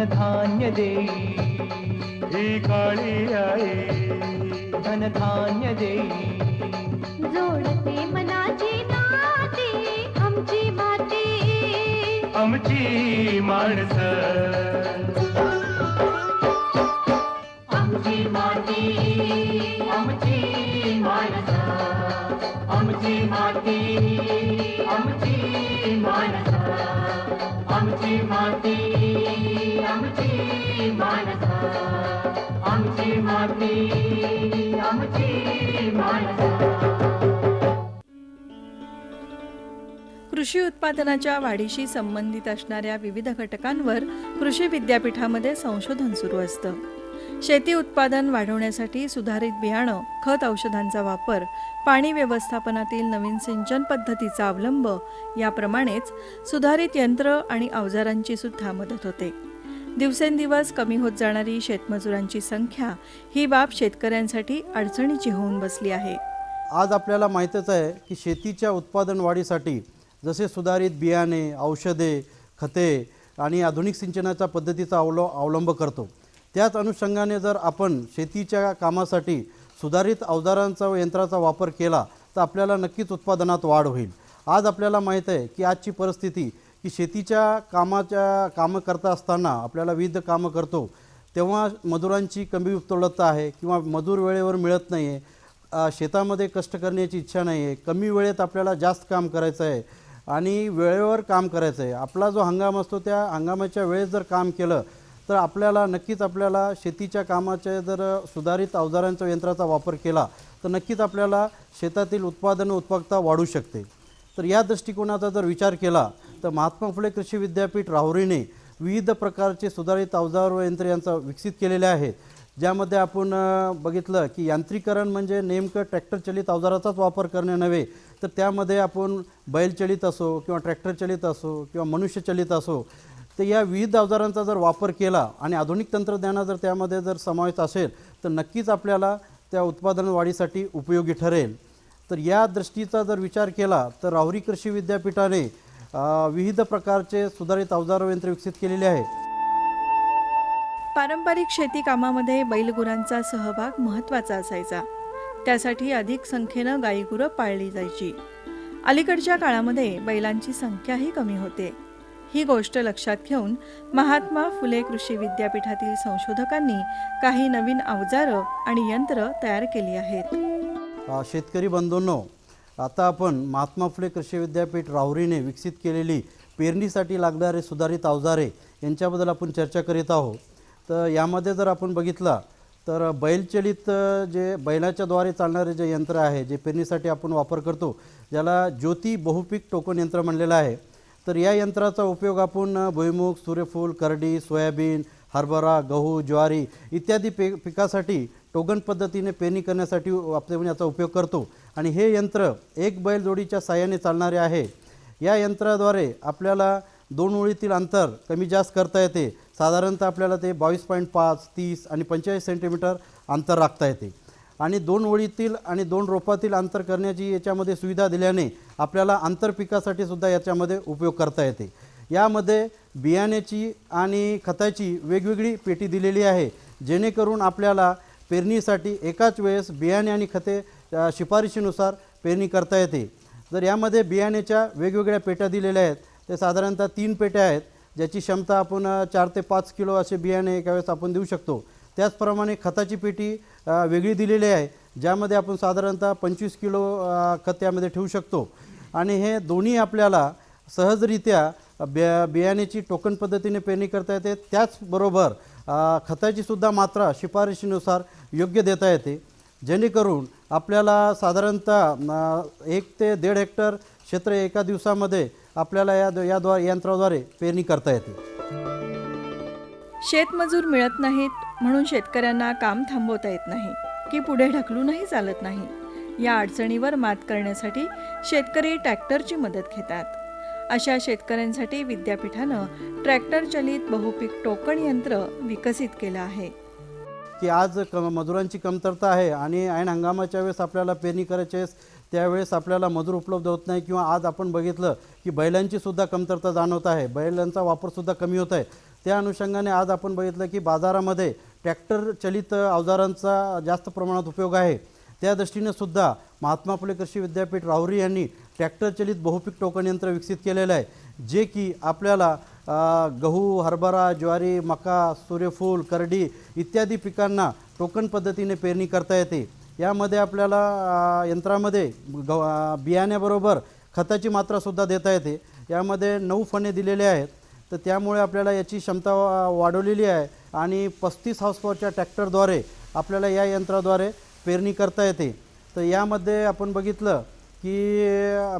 धनधान्य देई ही काळी आई धनधान्य देई जोडते मनाची नाती आमची माती आमची माणसं आमची माती आमची माणसं आमची माती आमची माणसं आमची माती आमची माणसं आमची माती आमची माणसं. कृषी उत्पादनाच्या वाढीशी संबंधित असणाऱ्या विविध घटकांवर कृषी विद्यापीठामध्ये संशोधन सुरू असतं. शेती उत्पादन वाढवण्यासाठी सुधारित बियाणं, खत, औषधांचा वापर, पाणी व्यवस्थापनातील नवीन सिंचन पद्धतीचा अवलंब याप्रमाणेच सुधारित यंत्र आणि अवजारांची सुद्धा मदत होते. दिवसेंदिवस कमी होत जाणारी शेतमजुरांची संख्या ही बाब शेतकऱ्यांसाठी अडचणीची होऊन बसली आहे. आज आपल्याला माहीतच आहे की शेतीच्या उत्पादन वाढीसाठी जसे सुधारित बियाणे, औषधे, खते आणि आधुनिक सिंचनाच्या पद्धतीचा अवलंब करतो, त्याच अनुषंगाने जर आपण शेतीच्या कामासाठी सुधारित अवजारांचा व यंत्राचा वापर केला तर आपल्याला नक्कीच उत्पादनात वाढ होईल. आज आपल्याला माहीत आहे की आजची परिस्थिती की शेतीच्या कामं करता असताना आपल्याला विविध कामं करतो तेव्हा मजुरांची कमी उपलब्धता आहे किंवा मजूर वेळेवर मिळत नाही आहे, शेतामध्ये कष्ट करण्याची इच्छा नाही आहे, कमी वेळेत आपल्याला जास्त काम करायचं आहे आणि वेळेवर काम करायचं आहे. आपला जो हंगाम असतो त्या हंगामाच्या वेळेत जर काम केलं तर आपल्याला नक्कीच आपल्याला शेतीच्या कामाचे जर सुधारित अवजारांचा यंत्राचा वापर केला तर नक्कीच आपल्याला शेतातील उत्पादकता वाढू शकते. तर या दृष्टिकोनाचा जर विचार केला तर महात्मा फुले कृषी विद्यापीठ राहुरीने विविध प्रकारचे सुधारित अवजार व यंत्र यांचा विकसित केलेले आहेत, ज्यामध्ये आपण बघितलं की यांत्रिकरण म्हणजे नेमकं ट्रॅक्टर चलित अवजाराचाच वापर करणे नव्हे तर त्यामध्ये आपण बैलचलित असो किंवा ट्रॅक्टर चलित असो किंवा मनुष्यचलित असो तर या विविध अवजारांचा जर वापर केला आणि आधुनिक तंत्रज्ञान जर त्यामध्ये जर समावेश असेल तर नक्कीच आपल्याला त्या उत्पादन वाढीसाठी उपयोगी ठरेल. तर या दृष्टीचा जर विचार केला तर राहुरी कृषी विद्यापीठाने विविध प्रकारचे सुधारित अवजार व यंत्र विकसित केलेले आहेत. पारंपरिक शेती कामामध्ये बैलगुरांचा सहभाग महत्त्वाचा असायचा. त्यासाठी अधिक संख्येनं गाईगुरं पाळली जायची. अलीकडच्या काळामध्ये बैलांची संख्याही कमी होते. ही गोष्ट लक्षात घेऊन महात्मा फुले कृषी विद्यापीठातील संशोधकांनी काही नवीन अवजारं आणि यंत्र तयार केली आहेत. शेतकरी बंधूंनो, आता आपण महात्मा फुले कृषी विद्यापीठ राहुरीने विकसित केलेली पेरणीसाठी लागणारे सुधारित अवजारे यांच्याबद्दल आपण चर्चा करीत आहोत. तर यामध्ये जर आपण बघितलं तर बैलचलित जे बैलाच्याद्वारे चालणारे जे यंत्र आहे जे पेरणीसाठी आपण वापर करतो ज्याला ज्योती बहुपीक टोकन यंत्र म्हणलेलं आहे. तर या यंत्राचा उपयोग आपण भुईमूग, सूर्यफूल, करडी, सोयाबीन, हरभरा, गहू, ज्वारी इत्यादी पिकासाठी टोगन पद्धतीने पेरणी करण्यासाठी आपण याचा उपयोग करतो आणि हे यंत्र एक बैलजोडीच्या साहाय्याने चालणारे आहे. या यंत्राद्वारे आपल्याला 2 ओळीतील अंतर कमी जास्त करता येते. साधारणतः आपल्याला ते 22.5, 30 आणि 45 सेंटीमीटर अंतर राखता येते आणि 2 ओळीतील आणि 2 रोपातील अंतर करण्याची याच्यामध्ये सुविधा दिल्याने आपल्याला आंतरपिकासाठी सुद्धा याच्यामध्ये उपयोग करता येते. यामध्ये बियाण्याची आणि खताची वेगवेगळी पेटी दिलेली आहे जेणेकरून आपल्याला पेरणीसाठी एकाच वेळेस बियाणे आणि खते शिफारशीनुसार पेरणी करता येते. जर यामध्ये बियाण्याच्या वेगवेगळ्या पेट्या दिलेल्या आहेत ते साधारणतः 3 पेट्या आहेत ज्याची क्षमता आपण 4 ते 5 किलो असे बियाणे एका वेळेस आपण देऊ शकतो. त्याचप्रमाणे खताची पेटी वेगळी दिलेली आहे ज्यामध्ये आपण साधारणतः 25 किलो खत यामध्ये ठेवू शकतो आणि हे दोन्ही आपल्याला सहजरित्या बियाण्याची टोकन पद्धतीने पेरणी करता येते. त्याचबरोबर खताची सुद्धा मात्रा शिफारशीनुसार योग्य देता येते जेणेकरून आपल्याला साधारणतः 1 ते 1.5 हेक्टर क्षेत्र एका दिवसामध्ये आपल्याला या यंत्राद्वारे पेरणी करता येते. शेतमजूर मिळत नाहीत म्हणून शेतकऱ्यांना काम थांबवता येत नाही की पुढे ढकलूनही चालत नाही. या अडचणीवर मात करण्यासाठी शेतकरी ट्रॅक्टरची मदत घेतात. अशा शेतकऱ्यांसाठी विद्यापीठानं ट्रॅक्टर चलित बहुपीक टोकन यंत्र विकसित केलं आहे. की आज मजुरांची कमतरता आहे आणि ऐन हंगामाच्या वेळेस आपल्याला पेरणी करायची आहे त्यावेळेस आपल्याला मजूर उपलब्ध होत नाही किंवा आज आपण बघितलं की बैलांची सुद्धा कमतरता जाणवत आहे, बैलांचा वापर सुद्धा कमी होत आहे. त्या अनुषंगाने आज आपण बघितलं की बाजारामध्ये ट्रॅक्टर चलित अवजारांचा जास्त प्रमाणात उपयोग आहे। त्या दृष्टीने सुद्धा महात्मा फुले कृषी विद्यापीठ राहुरी यांनी ट्रॅक्टर चलित बहुपीक टोकन यंत्र विकसित केलेलं आहे, जे की आपल्याला गहू, हरभरा, ज्वारी, मका, सूर्यफूल, करडी इत्यादी पिकांना टोकन पद्धतीने पेरणी करता येते। यामध्ये आपल्याला यंत्रामध्ये बियाण्याबरोबर खताची मात्रासुद्धा देता येते। यामध्ये 9 फणे दिलेले आहेत, तर त्यामुळे आपल्याला याची क्षमता वाढवलेली आहे आणि 35 हॉर्स पॉवरच्या ट्रॅक्टरद्वारे आपल्याला या यंत्राद्वारे पेरणी करता येते। तर यामध्ये आपण बघितलं की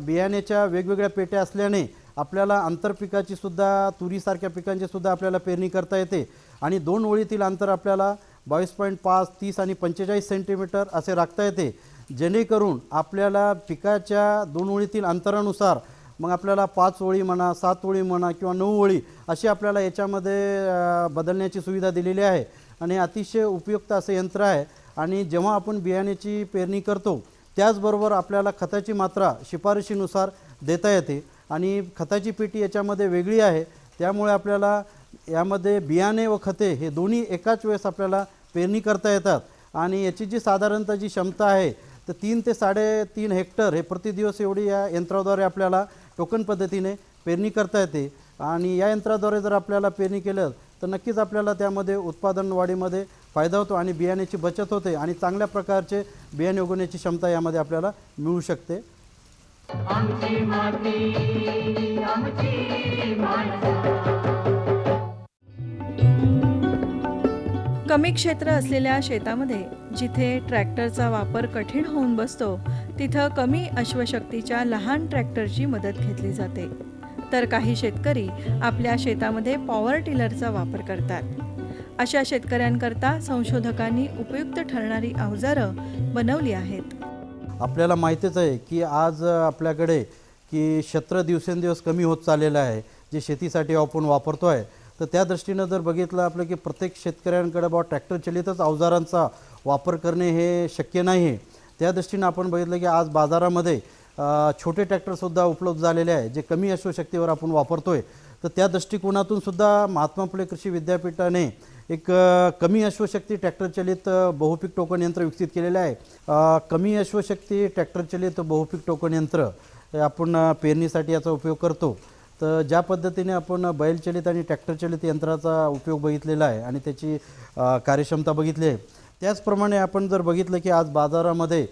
बियाण्याच्या वेगवेगळ्या पेट्या असल्याने आपल्याला आंतरपिकाची सुद्धा तुरीसारख्या पिकांची सुद्धा आपल्याला पेरणी करता येते आणि 2 ओळीतील अंतर आपल्याला 22.5, 30 आणि 45 सेंटीमीटर असे राखता येते, जेणेकरून आपल्याला पिकाच्या 2 ओळीतील अंतरानुसार मग आपल्याला 5 ओळी म्हणा, 7 ओळी म्हणा किंवा 9 ओळी अशी आपल्याला याच्यामध्ये बदलण्याची सुविधा दिलेली आहे आणि अतिशय उपयुक्त असे यंत्र आहे। आणि जेव्हा आपण बियाण्याची पेरणी करतो त्याचबरोबर आपल्याला खताची मात्रा शिफारशीनुसार देता येते आणि खताची पेटी याच्यामध्ये वेगळी आहे, त्यामुळे आपल्याला यामध्ये बियाणे व खते हे दोन्ही एकाच वेळेस आपल्याला पेरणी करता येतात आणि याची जी साधारणतः जी क्षमता आहे तर 3 ते 3.5 हेक्टर हे प्रतिदिवस एवढी या यंत्राद्वारे आपल्याला टोकन पद्धतीने पेरणी करता येते आणि या यंत्राद्वारे जर आपल्याला पेरणी केलं तर नक्कीच आपल्याला त्यामध्ये उत्पादन वाढीमध्ये फायदा होतो आणि बियाण्याची बचत होते आणि चांगल्या प्रकारचे बियाणे उगवण्याची क्षमता यामध्ये आपल्याला मिळू शकते। आमची माती आमची माणसं। कमी क्षेत्र असलेल्या शेतामध्ये जिथे ट्रॅक्टरचा वापर कठीण होऊन बसतो तिथं कमी अश्वशक्तीच्या लहान ट्रॅक्टरची मदत घेतली जाते, तर काही शेतकरी आपल्या शेतामध्ये पॉवर टिलरचा वापर करतात। अशा शेतकऱ्यांकरता संशोधकांनी उपयुक्त ठरणारी अवजारं बनवली आहेत। आपल्याला माहितीच आहे की आज आपल्याकडे की क्षेत्र दिवसेंदिवस कमी होत चाललेलं आहे, जे शेतीसाठी आपण वापरतो आहे। तर त्या दृष्टीनं जर बघितलं आपलं की प्रत्येक शेतकऱ्यांकडे ट्रॅक्टर चलितच अवजारांचा वापर करणे हे शक्य नाही आहे। त्या दृष्टीनं आपण बघितलं की आज बाजारामध्ये छोटे ट्रॅक्टरसुद्धा उपलब्ध झालेले आहे, जे कमी अश्वशक्तीवर आपण वापरतोय। तर त्या दृष्टिकोनातून सुद्धा महात्मा फुले कृषी विद्यापीठाने एक कमी अश्वशक्ती ट्रॅक्टर चलित बहुपीक टोकन यंत्र विकसित केलेले आहे। कमी अश्वशक्ती ट्रॅक्टर चलित बहुपीक टोकन यंत्र आपण पेरणीसाठी याचा उपयोग करतो। तर ज्या पद्धतीने आपण बैलचलित आणि ट्रॅक्टर चलित यंत्राचा उपयोग बघितलेला आहे आणि त्याची कार्यक्षमता बघितली आहे, त्याचप्रमाणे आपण जर बघितलं की आज बाजारामध्ये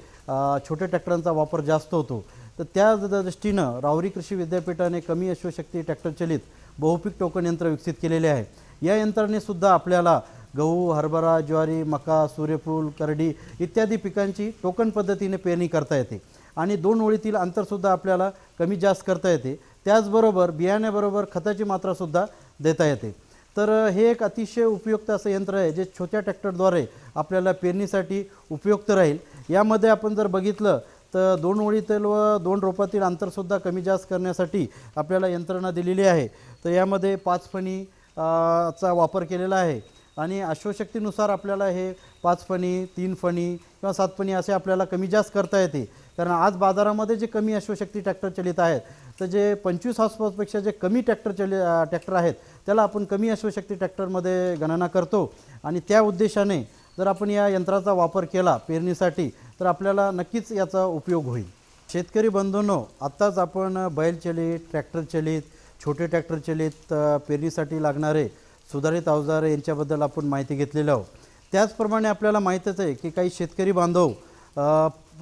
छोट्या ट्रॅक्टरांचा वापर जास्त होतो। तर त्या दृष्टीनं राहुरी कृषी विद्यापीठाने कमी अश्वशक्ती ट्रॅक्टर चलित बहुपीक टोकन यंत्र विकसित केलेले आहे। या यंत्राने सुद्धा आपल्याला गहू, हरभरा, ज्वारी, मका, सूर्यफूल, करडी इत्यादी पिकांची टोकन पद्धतीने पेरणी करता येते आणि 2 ओळीतील अंतरसुद्धा आपल्याला कमी जास्त करता येते। त्याचबरोबर बियाण्याबरोबर खताची मात्रासुद्धा देता येते। तर हे एक अतिशय उपयुक्त असं यंत्र आहे, जे छोट्या ट्रॅक्टरद्वारे आपल्याला पेरणीसाठी उपयुक्त राहील। यामध्ये आपण जर बघितलं तर 2 ओळीतील व 2 रोपातील अंतरसुद्धा कमी जास्त करण्यासाठी आपल्याला यंत्रणा दिलेली आहे। तर यामध्ये 5 फणी चा वापर केलेला आहे आणि अश्वशक्तीनुसार आपल्याला हे 5 फणी, 3 फणी किंवा 7 फणी असे आपल्याला कमी जास्त करता येते। कारण आज जे कमी अश्वशक्ती ट्रॅक्टर चलित आहेत, तर जे 25 हॉर्स पॉवरपेक्षा जे कमी ट्रॅक्टर आहेत त्याला आपण कमी अश्वशक्ती ट्रॅक्टरमध्ये गणना करतो आणि त्या उद्देशाने जर आपण या यंत्राचा वापर केला पेरणीसाठी तर आपल्याला नक्कीच याचा उपयोग होईल। शेतकरी बंधूंनो, आत्ताच आपण बैलचलित, ट्रॅक्टर चलित, छोटे ट्रॅक्टर चलित पेरणीसाठी लागणारे सुधारित अवजारे यांच्याबद्दल आपण माहिती घेतलेली आहोत। त्याचप्रमाणे आपल्याला माहीतच आहे की काही शेतकरी बांधव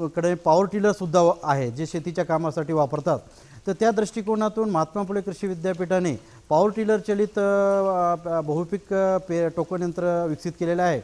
कडे पॉवर टिलरसुद्धा आहे, जे शेतीच्या कामासाठी वापरतात। तर त्या दृष्टिकोनातून महात्मा फुले कृषी विद्यापीठाने पॉवर टिलर चलित बहुपीक टोकन यंत्र विकसित केलेलं आहे।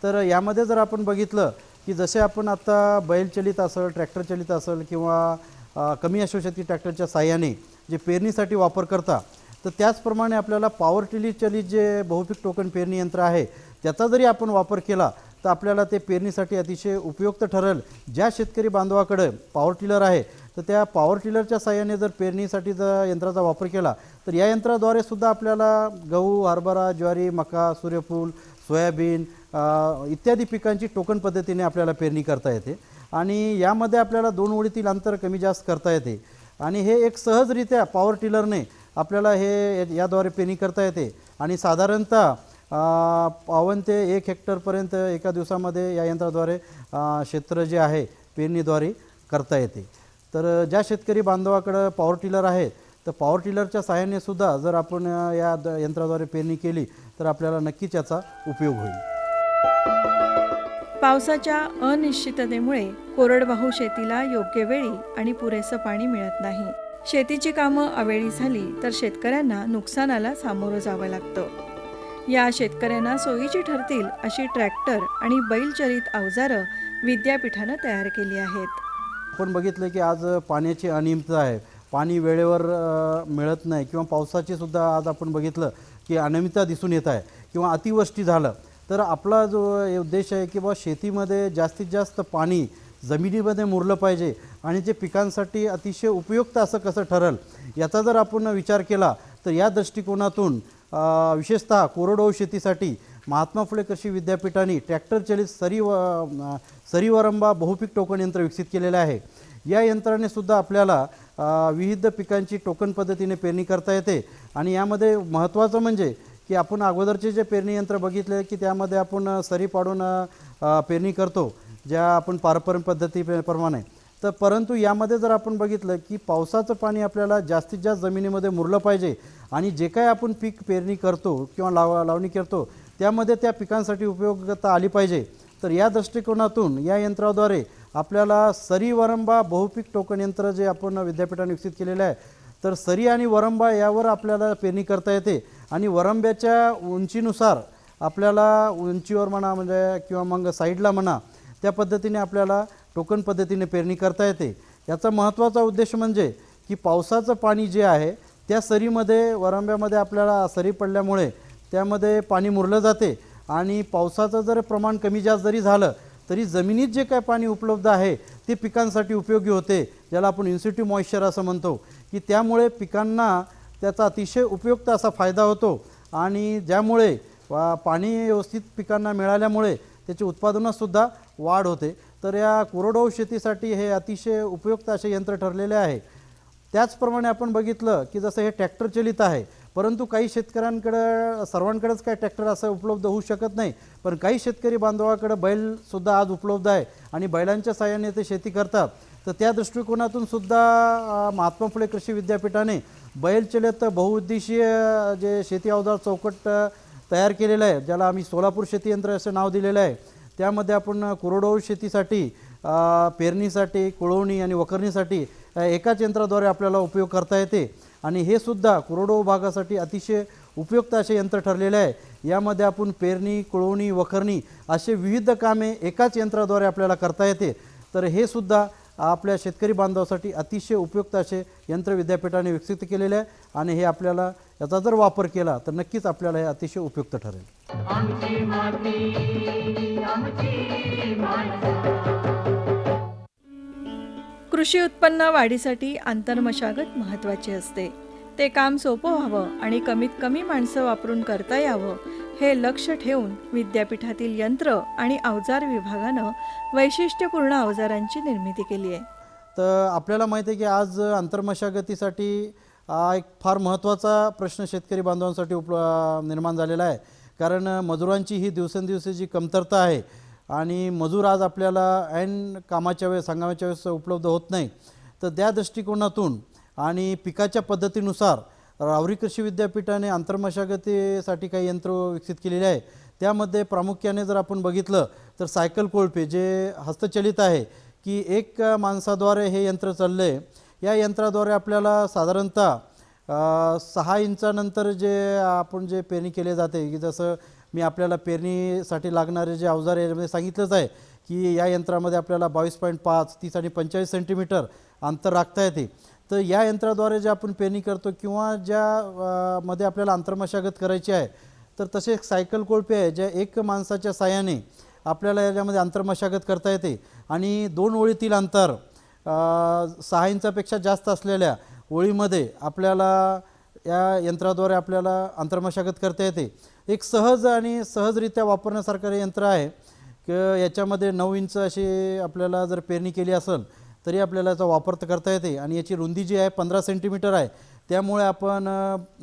तर यामध्ये जर आपण बघितलं की जसे आपण आता बैलचलित असेल, ट्रॅक्टर चलित असेल किंवा कमी अश्वशक्ती ट्रॅक्टरच्या साहाय्याने जे पेरणीसाठी वापर करता, तर त्याचप्रमाणे आपल्याला पॉवर टिलर चलित जे बहुपीक टोकन पेरणी यंत्र आहे त्याचा जरी आपण वापर केला तर आपल्याला ते पेरणीसाठी अतिशय उपयुक्त ठरेल। ज्या शेतकरी बांधवाकडे पॉवर टिलर आहे तर त्या पॉवर टिलरच्या साहाय्याने जर पेरणीसाठी जर यंत्राचा वापर केला तर या यंत्राद्वारे सुद्धा आपल्याला गहू, हरभरा, ज्वारी, मका, सूर्यफूल, सोयाबीन इत्यादी पिकांची टोकन पद्धतीने आपल्याला पेरणी करता येते आणि यामध्ये आपल्याला 2 ओळीतील अंतर कमी जास्त करता येते आणि हे एक सहजरित्या पॉवर टिलरने आपल्याला हे याद्वारे पेरणी करता येते। आणि साधारणतः पावन ते 1 हेक्टरपर्यंत एका दिवसामध्ये या यंत्राद्वारे क्षेत्र जे आहे पेरणीद्वारे करता येते. तर ज्या शेतकरी बांधवाकडं पॉवर टिलर आहे तर पॉवर टिलरच्या सहाय्याने सुद्धा जर आपण यंत्राद्वारे पेरणी केली तर आपल्याला नक्कीच याचा उपयोग होईल. पावसाच्या अनिश्चिततेमुळे कोरडवाहू शेतीला योग्य वेळी आणि पुरेसं पाणी मिळत नाही. शेतीची कामं अवेळी झाली तर शेतकऱ्यांना नुकसानाला सामोरं जावं लागतं. या शेतकऱ्यांना सोयीची ठरतील अशी ट्रॅक्टर आणि बैलचलित अवजारं विद्यापीठानं तयार केली आहेत. आपण बघितलं की आज पाण्याची अनियमितता आहे, पाणी वेळेवर मिळत नाही किंवा पावसाची सुद्धा आज आपण बघितलं की अनियमितता दिसून येत आहे किंवा अतिवृष्टी झालं तर आपला जो उद्देश आहे की बा शेतीमध्ये जास्तीत जास्त पाणी जमिनीमध्ये मुरलं पाहिजे आणि जे पिकांसाठी अतिशय उपयुक्त असं कसं ठरेल याचा जर आपण विचार केला तर या दृष्टिकोनातून विशेषतः कोरडवाहू शेतीसाठी महात्मा फुले कृषी विद्यापीठाने ट्रॅक्टर चलित सरीवरंबा बहुपीक टोकन यंत्र विकसित केलेले आहे. या यंत्राने सुद्धा आपल्याला विविध पिकांची टोकन पद्धतीने पेरणी करता येते आणि यामध्ये महत्त्वाचं म्हणजे की आपण अगोदरचे जे पेरणी यंत्र बघितले की त्यामध्ये आपण सरी पाडून पेरणी करतो ज्या आपण पारंपरिक पद्धतीप्रमाणे. तर परंतु यामध्ये जर आपण बघितलं की पावसाचं पाणी आपल्याला जास्तीत जास्त जमिनीमध्ये मुरलं पाहिजे आणि जे काही आपण पीक पेरणी करतो किंवा लावणी करतो त्यामध्ये त्या पिकांसाठी उपयोगिता आली पाहिजे. तर या दृष्टिकोनातून या यंत्राद्वारे आपल्याला सरी वरंबा बहुपीक टोकन यंत्र जे आपण विद्यापीठाने विकसित केलेले आहे तर सरी आणि वरंबा यावर आपल्याला पेरणी करता येते आणि वरंब्याच्या उंचीनुसार आपल्याला उंचीवर म्हणा म्हणजे किंवा मग साईडला म्हणा त्या पद्धतीने आपल्याला टोकन पद्धतीने पेरणी करता येते. याचा महत्त्वाचा उद्देश म्हणजे की पावसाचं पाणी जे आहे त्या सरीमध्ये वरंब्यामध्ये आपल्याला सरी पडल्यामुळे त्यामध्ये पाणी मुरलं जाते आणि पावसाचं जर प्रमाण कमी जास्त जरी झालं तरी जमिनीत जे काय पाणी उपलब्ध आहे ते पिकांसाठी उपयोगी होते, ज्याला आपण इन्सिट्यू मॉइश्चर असं म्हणतो की त्यामुळे पिकांना त्याचा अतिशय उपयुक्त असा फायदा होतो आणि ज्यामुळे पाणी व्यवस्थित पिकांना मिळाल्यामुळे त्याची उत्पादनातसुद्धा वाढ होते. तर या कोरडवाहू शेतीसाठी हे अतिशय उपयुक्त असे यंत्र ठरलेले आहे. त्याचप्रमाणे आपण बघितलं की जसं हे ट्रॅक्टर चलित आहे परंतु काही शेतकऱ्यांकडे सर्वांकडेच काय ट्रॅक्टर असं उपलब्ध होऊ शकत नाही, पण काही शेतकरी बांधवाकडे बैलसुद्धा आज उपलब्ध आहे आणि बैलांच्या साहाय्याने ते शेती करतात. तर त्या दृष्टिकोनातून सुद्धा महात्मा फुले कृषी विद्यापीठाने बैलचलित बहुउद्देशीय जे शेती अवजार चौकट तयार केलेलं आहे ज्याला आम्ही सोलापूर शेती यंत्र असं नाव दिलेलं आहे. त्यामध्ये आपण कोरडवाहू शेतीसाठी पेरणीसाठी कुळवणी आणि वखरणीसाठी एकाच यंत्राद्वारे आपल्याला उपयोग करता येते आणि हे सुद्धा कोरडवाहू भागासाठी अतिशय उपयुक्त असे यंत्र ठरलेले आहे. यामध्ये आपण पेरणी कुळवणी वखरणी असे विविध कामे एकाच यंत्राद्वारे आपल्याला करता येते. तर हे सुद्धा आपल्या शेतकरी बांधवासाठी अतिशय उपयुक्त असे यंत्र विद्यापीठाने विकसित केलेले आहे आणि हे आपल्याला याचा जर वापर केला तर नक्कीच आपल्याला हे अतिशय उपयुक्त ठरेल. आमची माती आमची माणसं. कृषी उत्पन्न वाढीसाठी आंतरमशागत महत्त्वाची असते. ते काम सोपं व्हावं आणि कमीत कमी माणसं वापरून करता यावं हे लक्ष ठेवून विद्यापीठातील यंत्र आणि अवजार विभागानं वैशिष्ट्यपूर्ण अवजारांची निर्मिती केली आहे. तर आपल्याला माहिती आहे की आज आंतरमशागतीसाठी एक फार महत्त्वाचा प्रश्न शेतकरी बांधवांसाठी निर्माण झालेला आहे. कारण मजुरांची ही दिवसेंदिवस जी कमतरता आहे आणि मजूर आज आपल्याला ऐन कामाच्या वेळेस हंगामाच्या वेळेस उपलब्ध होत नाही. तर त्या दृष्टिकोनातून आणि पिकाच्या पद्धतीनुसार राहुरी कृषी विद्यापीठाने आंतरमशागतीसाठी काही यंत्र विकसित केलेले आहे. त्यामध्ये प्रामुख्याने जर आपण बघितलं तर सायकल कोळपे जे हस्तचलित आहे की एक माणसाद्वारे हे यंत्र चाललं आहे. या यंत्राद्वारे आपल्याला साधारणतः 6 इंचानंतर जे आपण जे पेरणी केले जाते की जसं मी आपल्याला पेरणीसाठी लागणारे जे अवजार यामध्ये सांगितलंच आहे की या यंत्रामध्ये आपल्याला 22.5 30 आणि 45 सेंटीमीटर अंतर राखता येते. तर या यंत्राद्वारे जे आपण पेरणी करतो किंवा ज्या मध्ये आपल्याला आंतरमशागत करायची आहे तर तसे एक सायकल कोळपे आहे ज्या एक माणसाच्या साहाय्याने आपल्याला याच्यामध्ये आंतरमशागत करता येते आणि 2 ओळीतील अंतर 6 इंचापेक्षा जास्त असलेल्या ओळीमध्ये आपल्याला या यंत्राद्वारे आपल्याला आंतरमशागत करता येते. एक सहज आणि सहजरित्या वापरण्यासारखं यंत्र आहे की याच्यामध्ये 9 इंच अशी आपल्याला जर पेरणी केली असेल तरी आपल्याला याचा वापर करता येते आणि याची रुंदी जी आहे 15 सेंटीमीटर आहे. त्यामुळे आपण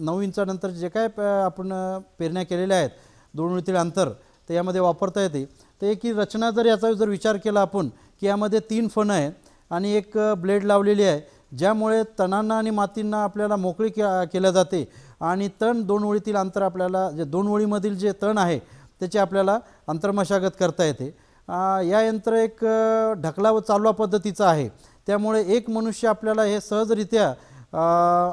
9 इंचानंतर जे काय आपण पेरण्या केलेल्या आहेत 2 ओळीतील अंतर तर यामध्ये वापरता येते. तर एक ही रचना जर याचा जर विचार केला आपण की यामध्ये 3 फणं आहेत आणि एक ब्लेड लावलेली आहे, ज्यामुळे तणांना आणि मातींना आपल्याला मोकळी केल्या जाते आणि तण 2 ओळीतील अंतर आपल्याला जे 2 ओळीमधील जे तण आहे त्याची आपल्याला अंतर्मशागत करता येते. या यंत्र एक ढकला व चालवा पद्धतीचं आहे, त्यामुळे एक मनुष्य आपल्याला हे सहजरित्या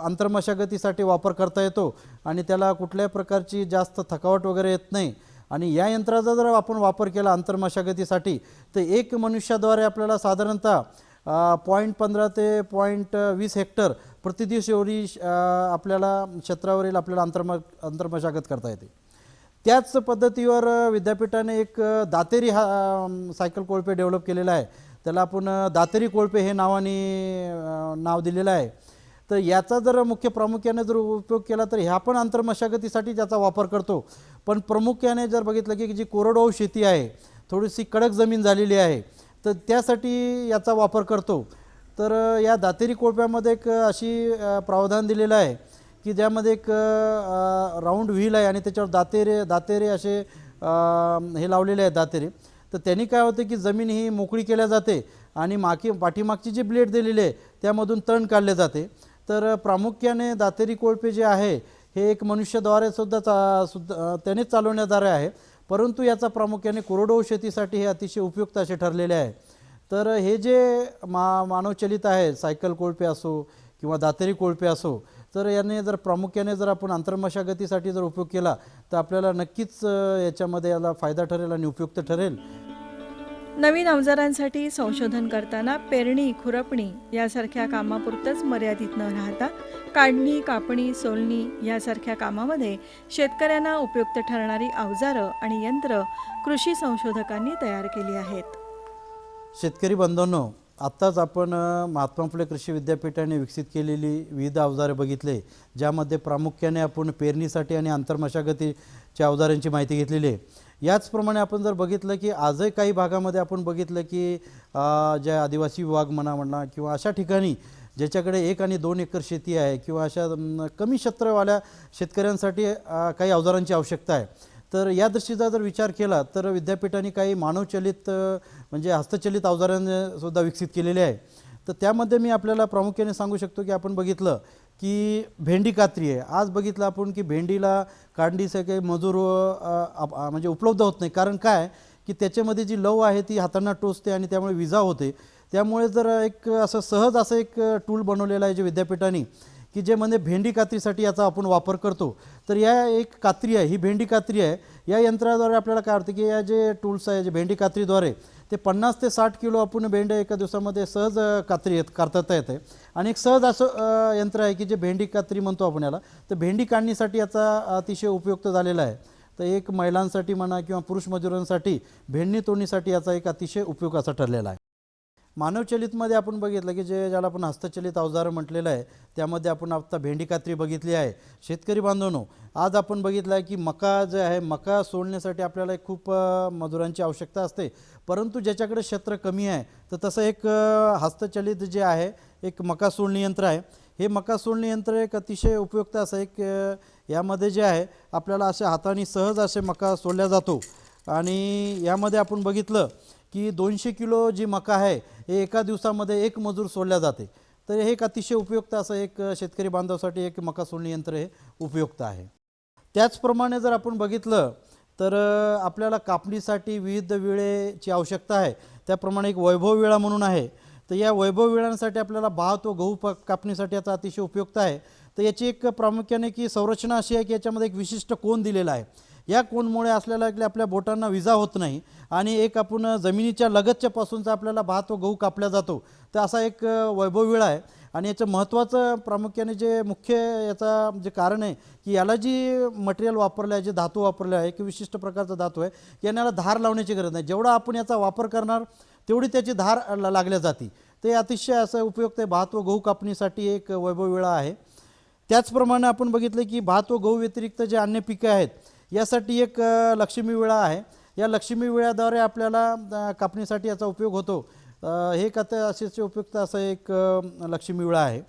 अंतर्मशागतीसाठी वापर करता येतो आणि त्याला कुठल्याही प्रकारची जास्त थकावट वगैरे येत नाही. आणि या यंत्राचा जर आपण वापर केला अंतर्मशागतीसाठी तर एक मनुष्याद्वारे आपल्याला साधारणतः 0.15 ते 0.20 हेक्टर प्रतिदिवस एवढी आपल्याला क्षेत्रावरील आपल्याला अंतर्मशागत करता येते. त्याच पद्धतीवर विद्यापीठाने एक दातेरी सायकल कोळपे डेव्हलप केलेला आहे, त्याला आपण दातेरी कोळपे हे नाव दिलेलं आहे. तर याचा जर प्रामुख्याने जर उपयोग केला तर ह्या पण अंतर्मशागतीसाठी त्याचा वापर करतो. पण प्रामुख्याने जर बघितलं की जी कोरडवाहू शेती आहे, थोडीशी कडक जमीन झालेली आहे, तर त्यासाठी याचा वापर करतो. तर या दातेरी कोळप्यामध्ये एक अशी प्रावधान दिलेलं आहे की ज्यामध्ये एक राऊंड व्हील आहे आणि त्याच्यावर दातेरे असे हे लावलेले आहेत दातेरे. तर त्यांनी काय होते की जमीन ही मोकळी केल्या जाते आणि पाठीमागची जी ब्लेड दिलेली आहे त्यामधून तण काढले जाते. तर प्रामुख्याने दातेरी कोळपे जे आहे हे एक मनुष्याद्वारे सुद्धा त्यानेच चालवण्याद्वारे आहे, परंतु याचा प्रामुख्याने कोरडवाहू शेतीसाठी हे अतिशय उपयुक्त असे ठरलेले आहे. तर हे जे मानवचलित आहे, सायकल कोळपे असो किंवा दातेरी कोळपे असो, तर याने जर प्रामुख्याने जर आपण अंतर्मशागतीसाठी जर उपयोग केला तर आपल्याला नक्कीच याच्यामध्ये याला फायदा ठरेल आणि उपयुक्त ठरेल. नवीन अवजारांसाठी संशोधन करताना पेरणी, खुरपणी यासारख्या कामापुरतंच मर्यादित न राहता काढणी, कापणी, सोलणी यासारख्या कामामध्ये शेतकऱ्यांना उपयुक्त ठरणारी अवजारं आणि यंत्र कृषी संशोधकांनी तयार केली आहेत. शेतकरी बंधूंनो, आत्ताच आपण महात्मा फुले कृषी विद्यापीठाने विकसित केलेली विविध अवजारे बघितले, ज्यामध्ये प्रामुख्याने आपण पेरणीसाठी आणि अंतर्मशागतीच्या अवजारांची माहिती घेतलेली आहे. याचप्रमाणे आपण जर बघितलं की आजही काही भागामध्ये आपण बघितलं की ज्या आदिवासी विभाग म्हणा किंवा अशा ठिकाणी ज्याच्याकडे 1 आणि 2 एकर शेती आहे किंवा अशा कमी क्षेत्रवाल्या शेतकऱ्यांसाठी काही अवजारांची आवश्यकता आहे. तर या दृष्टीचा जर विचार केला तर विद्यापीठाने काही मानवचलित म्हणजे हस्तचलित अवजारांसुद्धा विकसित केलेले आहे. तर त्यामध्ये मी आपल्याला प्रामुख्याने सांगू शकतो की आपण बघितलं की भेंडी कात्री आहे. आज बघितलं आपण की भेंडीला काढणीसाठी काही मजूर म्हणजे उपलब्ध होत नाही, कारण काय की त्याच्यामध्ये जी लव आहे ती हातांना टोचते आणि त्यामुळे विजा होते. त्यामुळे जर एक असं सहज असं एक टूल बनवलेलं आहे जे विद्यापीठाने की जे म्हणजे भेंडी कात्रीसाठी याचा आपण वापर करतो. तर या एक कात्री आहे, ही भेंडी कात्री आहे. या यंत्राद्वारे आपल्याला काय होतं की या जे टूल्स आहे जे भेंडी कात्रीद्वारे ते 50 ते 60 किलो आपण भेंड्या एका दिवसामध्ये सहज करता येते. आणि एक सहज असं यंत्र आहे की जे भेंडी कात्री म्हणतो आपण याला. तर भेंडी काढणीसाठी याचा अतिशय उपयुक्त झालेला आहे. तर एक महिलांसाठी म्हणा किंवा पुरुष मजुरांसाठी भेंडी तोडणीसाठी याचा एक अतिशय उपयोग असा ठरलेला आहे. मानवचलितमध्ये आपण बघितलं की ज्याला आपण हस्तचलित अवजारं म्हटलेलं आहे त्यामध्ये आपण आता भेंडी कात्री बघितली आहे. शेतकरी बांधवांनो, आज आपण बघितलं आहे की मका जे आहे, मका सोडण्यासाठी आपल्याला एक खूप मजुरांची आवश्यकता असते, परंतु ज्याच्याकडे क्षेत्र कमी आहे तर तसं एक हस्तचलित जे आहे एक मका सोडणी यंत्र आहे. हे मका सोडणी यंत्र एक अतिशय उपयुक्त असं एक यामध्ये जे आहे आपल्याला अशा हाताने सहज असे मका सोडल्या जातो. आणि यामध्ये आपण बघितलं की 200 किलो जी मका आहे हे एका दिवसामध्ये एक मजूर सोडल्या जाते. तर हे एक अतिशय उपयुक्त असं एक शेतकरी बांधवासाठी एक मका सोडणी यंत्र हे उपयुक्त आहे. त्याचप्रमाणे जर आपण बघितलं तर आपल्याला कापणीसाठी विविध वेळेची आवश्यकता आहे. त्याप्रमाणे एक वैभव वेळा म्हणून आहे. तर या वैभव वेळांसाठी आपल्याला भात व गहू कापणीसाठी याचा अतिशय उपयुक्त आहे. तर याची एक प्रामुख्याने की संरचना अशी आहे की याच्यामध्ये एक विशिष्ट कोन दिलेला आहे. या कोनमुळे असलेला आपल्या बोटांना विजा होत नाही आणि एक आपण जमिनीच्या लगतच्या पासूनचा आपल्याला भात व गहू कापला जातो. तर असा एक वैभव वेळा आहे. आणि याचं महत्त्वाचं प्रामुख्याने जे मुख्य याचा जे कारण आहे की याला जी मटेरियल वापरलं आहे, जे धातू वापरले आहे, की विशिष्ट प्रकारचा धातू आहे की याला धार लावण्याची गरज नाही. जेवढा आपण याचा वापर करणार तेवढी त्याची धार लागल्या जाते. ते अतिशय असं उपयुक्त आहे. भात व गहू कापणीसाठी एक वैभव वेळा आहे. त्याचप्रमाणे आपण बघितलं की भात व गहू व्यतिरिक्त जे अन्य पिके आहेत यासाठी एक लक्ष्मी विळा आहे. या लक्ष्मी विळ्याद्वारे आपल्याला कापणीसाठी याचा उपयोग होतो. हे अतिशय उपयुक्त असं एक लक्ष्मी विळा आहे.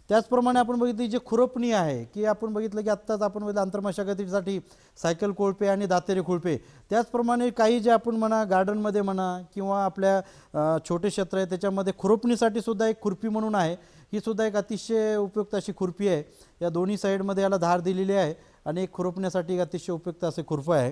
त्याचप्रमाणे आपण बघितलं जे खुरपणी आहे की आपण बघितलं की आत्ताच आपण बघितलं आंतरमशागतीसाठी सायकल कोळपे आणि दातेरी कोळपे, त्याचप्रमाणे काही जे आपण म्हणा गार्डनमध्ये म्हणा किंवा आपल्या छोटे क्षेत्र आहे त्याच्यामध्ये खुरपणीसाठी सुद्धा एक खुरपी म्हणून आहे. ही सुद्धा एक अतिशय उपयुक्त अशी खुरपी आहे. या दोन्ही साईडमध्ये याला धार दिलेली आहे आणि एक खुरपण्यासाठी एक अतिशय उपयुक्त असे खुरपं आहे.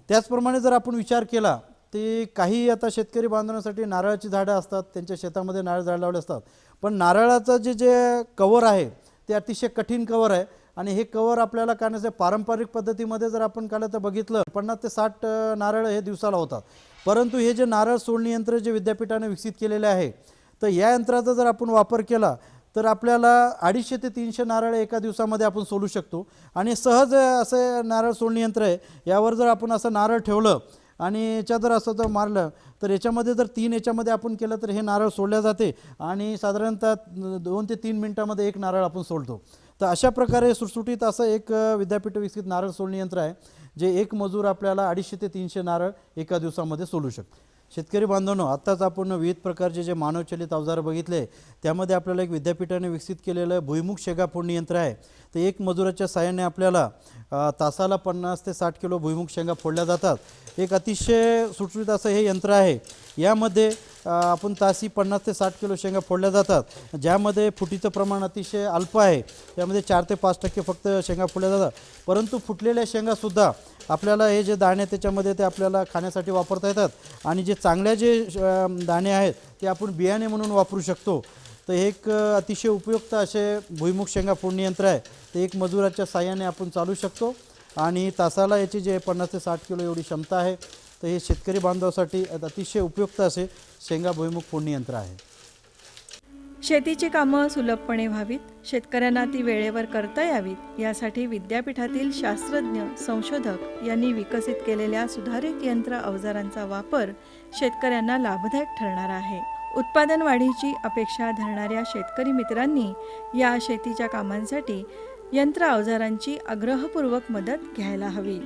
त्याचप्रमाणे जर आपण विचार केला ते काही आता शेतकरी बांधवांसाठी नारळाची झाडं असतात, त्यांच्या शेतामध्ये नारळ झाड लावले असतात, पण नारळाचं जे कवर आहे ते अतिशय कठीण कवर आहे आणि हे कवर आपल्याला काढण्याचं पारंपरिक पद्धतीमध्ये जर आपण काढलं तर बघितलं 50 ते 60 नारळ हे दिवसाला होतात. परंतु हे जे नारळ सोडणी यंत्र जे विद्यापीठाने विकसित केलेले आहे तर या यंत्राचा जर आपण वापर केला तर आपल्याला 250 ते 300 नारळ एका दिवसामध्ये आपण सोलू शकतो. आणि सहज असे नारळ सोडणी यंत्र आहे. यावर जर आपण असं नारळ ठेवलं आणि याच्या जर असं जर मारलं तर याच्यामध्ये जर 3 याच्यामध्ये आपण केलं तर हे नारळ सोडल्या जाते आणि साधारणतः 2 ते 3 मिनटामध्ये एक नारळ आपण सोडतो. तर अशा प्रकारे सुटसुटीत असं एक विद्यापीठ विकसित नारळ सोडणी यंत्र आहे जे एक मजूर आपल्याला 250 ते 300 नारळ एका दिवसामध्ये सोलू शकतो. शेतकरी बांधवांनो, आत्ताच आपण विविध प्रकारचे जे मानवचलित अवजारं बघितले त्यामध्ये आपल्याला एक विद्यापीठाने विकसित केलेलं भुईमुग शेंगा फोडणी यंत्र आहे. तर एक मजुराच्या साहाय्याने आपल्याला तासाला 50 ते 60 किलो भुईमुग शेंगा फोडल्या जातात. एक अतिशय सुटसुटीत असं हे यंत्र आहे. यामध्ये आपण तासी 50 ते 60 किलो शेंगा फोडल्या जातात, ज्यामध्ये फुटीचं प्रमाण अतिशय अल्प आहे. त्यामध्ये 4 ते 5% फक्त शेंगा फोडल्या जातात. परंतु फुटलेल्या शेंगासुद्धा आपल्याला हे जे दाणे त्याच्यामध्ये ते आपल्याला खाण्यासाठी वापरता येतात आणि जे चांगल्या जे दाणे आहेत ते आपण बियाणे म्हणून वापरू शकतो. तर एक अतिशय उपयुक्त असे भुईमुग शेंगा फोडणी यंत्र आहे. ते एक मजुराच्या साहाय्याने आपण चालू शकतो आणि तासाला याची जे 50 ते 60 किलो एवढी क्षमता आहे. तर हे शेतकरी बांधवासाठी अतिशय उपयुक्त असे शेंगा भुईमुग फोडणी यंत्र आहे. शेतीची कामं सुलभपणे व्हावीत, शेतकऱ्यांना ती वेळेवर करता यावीत यासाठी विद्यापीठातील शास्त्रज्ञ संशोधक यांनी विकसित केलेल्या सुधारित यंत्र अवजारांचा वापर शेतकऱ्यांना लाभदायक ठरणार आहे. उत्पादन वाढीची अपेक्षा धरणाऱ्या शेतकरी मित्रांनी या शेतीच्या कामांसाठी यंत्र अवजारांची आग्रहपूर्वक मदत घ्यायला हवी.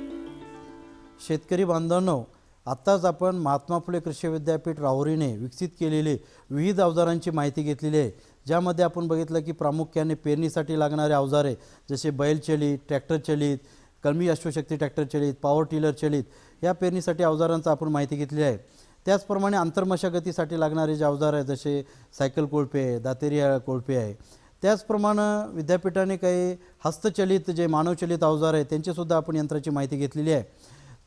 शेतकरी बांधवांनो, आत्ताच आपण महात्मा फुले कृषी विद्यापीठ राहुरीने विकसित केलेले विविध अवजारांची माहिती घेतलेली आहे, ज्यामध्ये आपण बघितलं की प्रामुख्याने पेरणीसाठी लागणारे अवजारे जसे बैलचलित, ट्रॅक्टर चलित, कमी अश्वशक्ती ट्रॅक्टर चलित, पॉवर टिलर चलित या पेरणीसाठी अवजारांचा आपण माहिती घेतली आहे. त्याचप्रमाणे आंतरमशागतीसाठी लागणारे जे अवजार आहे जसे सायकल कोळपे आहे, दातेरी कोळपे आहे. त्याचप्रमाणे विद्यापीठाने काही हस्तचलित जे मानवचलित अवजार आहे त्यांचीसुद्धा आपण यंत्राची माहिती घेतलेली आहे.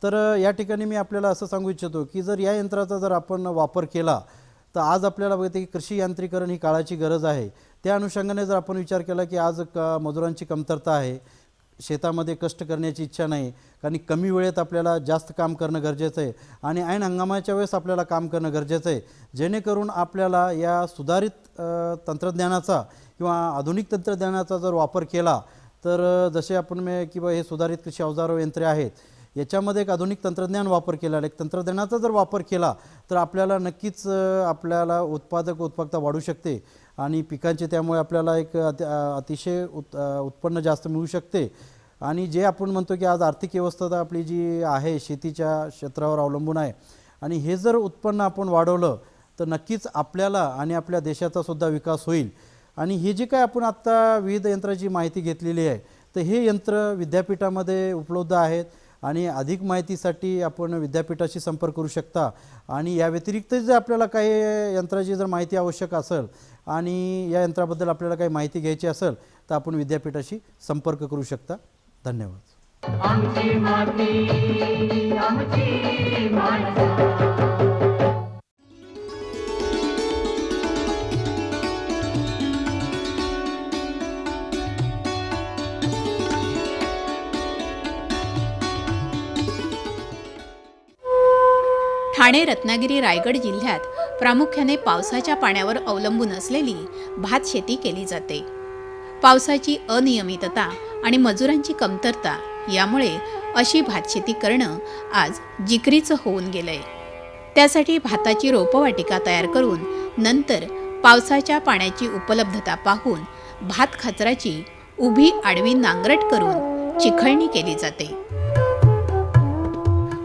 तर या ठिकाणी मी आपल्याला असं सांगू इच्छितो की जर या यंत्राचा जर आपण वापर केला तर आज आपल्याला बघते की कृषी यांत्रिकरण ही काळाची गरज आहे. त्या अनुषंगाने जर आपण विचार केला की आज मजुरांची कमतरता आहे, शेतामध्ये कष्ट करण्याची इच्छा नाही, कारण कमी वेळेत आपल्याला जास्त काम करणं गरजेचं आहे आणि ऐन हंगामाच्या वेळेस आपल्याला काम करणं गरजेचं आहे, जेणेकरून आपल्याला या सुधारित तंत्रज्ञानाचा किंवा आधुनिक तंत्रज्ञानाचा जर वापर केला तर जसे आपण किंवा हे सुधारित कृषी अवजार यंत्रे आहेत याच्यामध्ये एक आधुनिक तंत्रज्ञान वापर केला, एक तंत्रज्ञानाचा जर वापर केला तर आपल्याला नक्कीच आपल्याला उत्पादकता वाढू शकते आणि पिकांचे त्यामुळे आपल्याला एक अतिशय उत्पन्न जास्त मिळू शकते. आणि जे आपण म्हणतो की आज आर्थिक व्यवस्था आपली जी आहे शेतीच्या क्षेत्रावर अवलंबून आहे आणि हे जर उत्पन्न आपण वाढवलं तर नक्कीच आपल्याला आणि आपल्या देशाचा सुद्धा विकास होईल. आणि हे जे काय आपण आत्ता विविध यंत्राची माहिती घेतलेली आहे तर हे यंत्र विद्यापीठामध्ये उपलब्ध आहेत आणि अधिक माहितीसाठी आपण विद्यापीठाशी संपर्क करू शकता. आणि या व्यतिरिक्त जर आपल्याला काही यंत्राची जर माहिती आवश्यक असेल आणि या यंत्राबद्दल आपल्याला काही माहिती घ्यायची असेल तर आपण विद्यापीठाशी संपर्क करू शकता. धन्यवाद. आमची माती आमची माणसं. ठाणे, रत्नागिरी, रायगड जिल्ह्यात प्रामुख्याने पावसाच्या पाण्यावर अवलंबून असलेली भात शेती केली जाते. पावसाची अनियमितता आणि मजुरांची कमतरता यामुळे अशी भातशेती करणं आज जिकरीचं होऊन गेलंय. त्यासाठी भाताची रोपवाटिका तयार करून नंतर पावसाच्या पाण्याची उपलब्धता पाहून भात खाचराची उभी आडवी नांगरट करून चिखळणी केली जाते.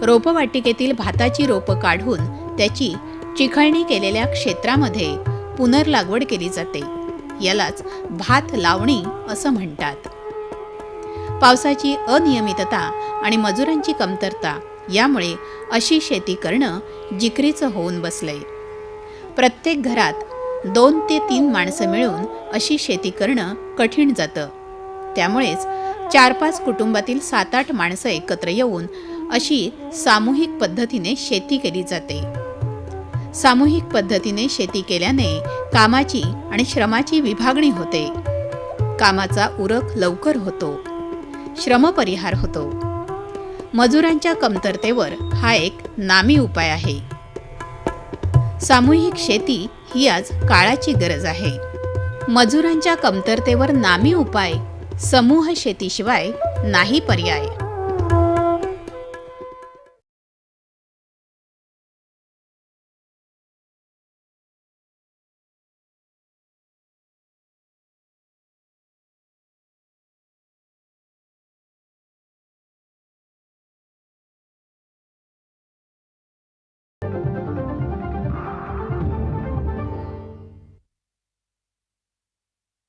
रोपवाटिकेतील भाताची रोपं काढून त्याची चिखळणी केलेल्या क्षेत्रामध्ये पुनर्लागवड केली जाते. यालाच भात लावणी असं म्हणतात. पावसाची अनियमितता आणि मजुरांची कमतरता यामुळे अशी शेती करणं जिकरीचं होऊन बसलंय. प्रत्येक घरात 2 ते 3 माणसं मिळून अशी शेती करणं कठीण जातं. त्यामुळेच 4-5 कुटुंबातील 7-8 माणसं एकत्र येऊन अशी सामूहिक पद्धतीने शेती केली जाते. सामूहिक पद्धतीने शेती केल्याने कामाची आणि श्रमाची विभागणी होते. कामाचा उरक लवकर होतो, श्रमपरिहार होतो. मजुरांच्या कमतरतेवर हा एक नामी उपाय आहे. सामूहिक शेती ही आज काळाची गरज आहे. मजुरांच्या कमतरतेवर नामी उपाय समूह शेतीशिवाय नाही पर्याय.